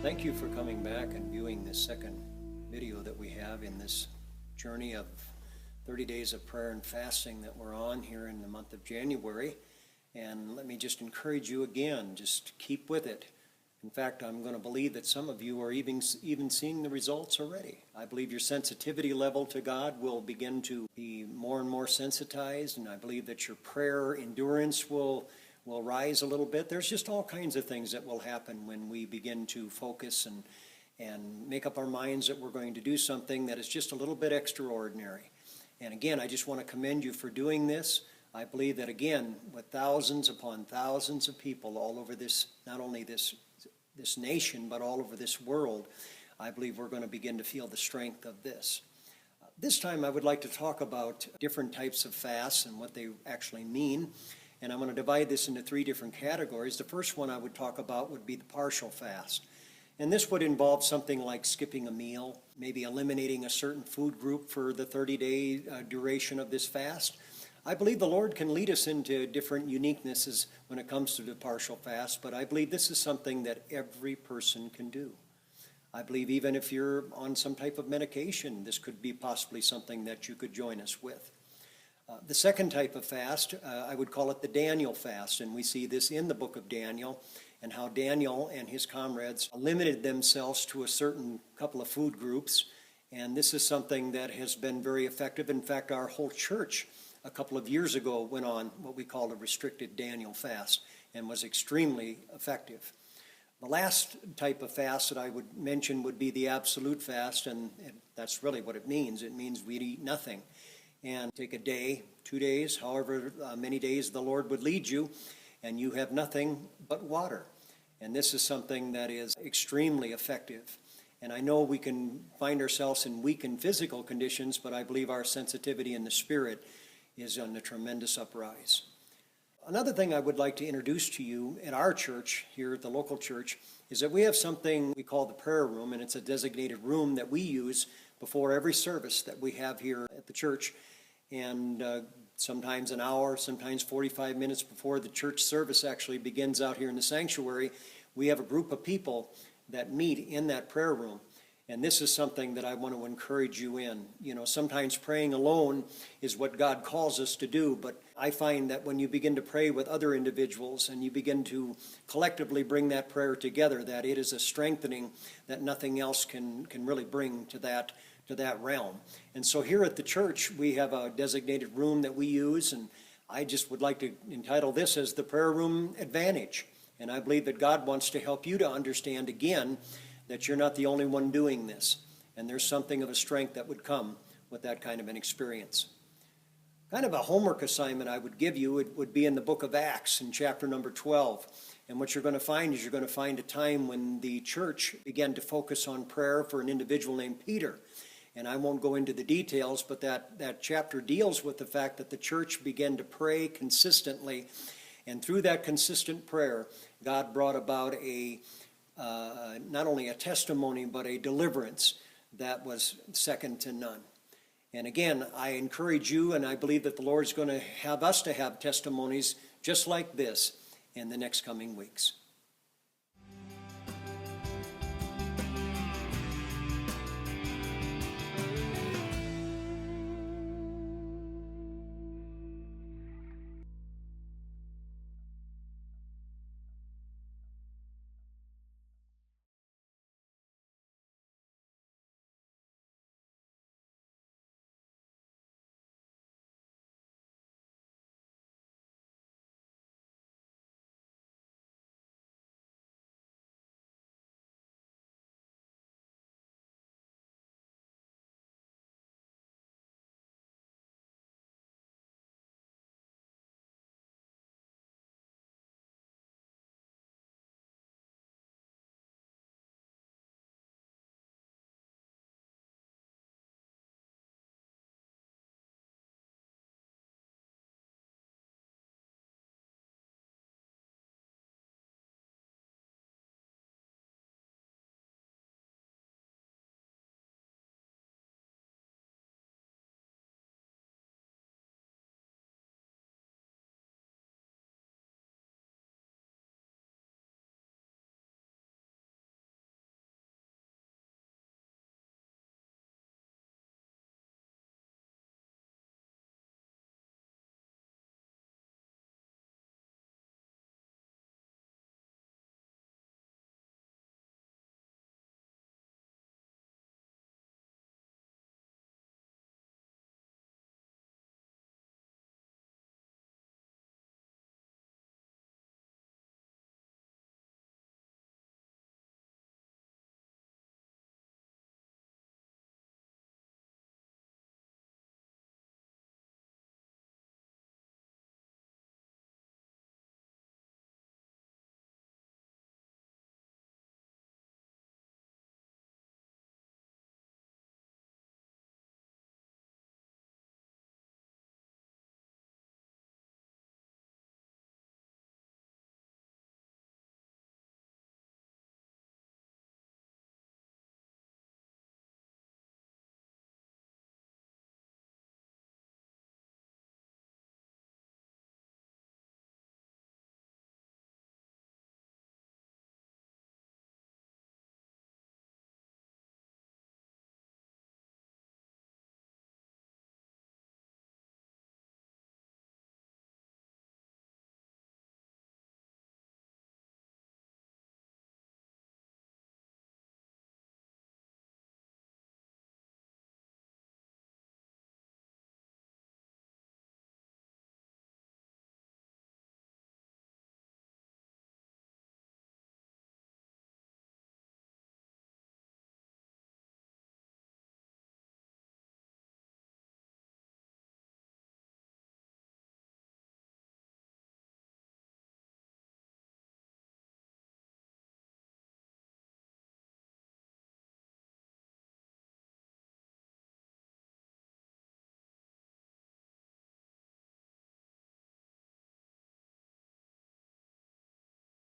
Thank you for coming back and viewing this second video that we have in this journey of 30 days of prayer and fasting that we're on here in the month of January. And let me just encourage you again, just keep with it. In fact, I'm going to believe that some of you are even seeing the results already. I believe your sensitivity level to God will begin to be more and more sensitized, and I believe that your prayer endurance will rise a little bit. There's just all kinds of things that will happen when we begin to focus and make up our minds that we're going to do something that is just a little bit extraordinary. And again, I just want to commend you for doing this. I believe that again, with thousands upon thousands of people all over this, not only this nation, but all over this world, I believe we're going to begin to feel the strength of this. This time I would like to talk about different types of fasts and what they actually mean. And I'm going to divide this into three different categories. The first one I would talk about would be the partial fast. And this would involve something like skipping a meal, maybe eliminating a certain food group for the 30-day duration of this fast. I believe the Lord can lead us into different uniquenesses when it comes to the partial fast, but I believe this is something that every person can do. I believe even if you're on some type of medication, this could be possibly something that you could join us with. The second type of fast, I would call it the Daniel fast, and we see this in the book of Daniel, and how Daniel and his comrades limited themselves to a certain couple of food groups, and this is something that has been very effective. In fact, our whole church a couple of years ago went on what we call a restricted Daniel fast, and was extremely effective. The last type of fast that I would mention would be the absolute fast, and that's really what it means. It means we'd eat nothing and take a day, 2 days, however many days the Lord would lead you, and you have nothing but water. And this is something that is extremely effective. And I know we can find ourselves in weakened physical conditions, but I believe our sensitivity in the spirit is on a tremendous uprise. Another thing I would like to introduce to you at our church, here at the local church, is that we have something we call the prayer room, and it's a designated room that we use before every service that we have here at the church. And sometimes an hour, sometimes 45 minutes before the church service actually begins out here in the sanctuary, we have a group of people that meet in that prayer room. And this is something that I want to encourage you in. You know, sometimes praying alone is what God calls us to do, but I find that when you begin to pray with other individuals and you begin to collectively bring that prayer together, that it is a strengthening that nothing else can really bring to that realm. And so here at the church, we have a designated room that we use, and I just would like to entitle this as the Prayer Room Advantage. And I believe that God wants to help you to understand again that you're not the only one doing this, and there's something of a strength that would come with that kind of an experience. Kind of a homework assignment I would give you, it would be in the book of Acts in chapter number 12. And what you're going to find is you're going to find a time when the church began to focus on prayer for an individual named Peter. And I won't go into the details, but that chapter deals with the fact that the church began to pray consistently. And through that consistent prayer, God brought about not only a testimony, but a deliverance that was second to none. And again, I encourage you, and I believe that the Lord's going to have us to have testimonies just like this in the next coming weeks.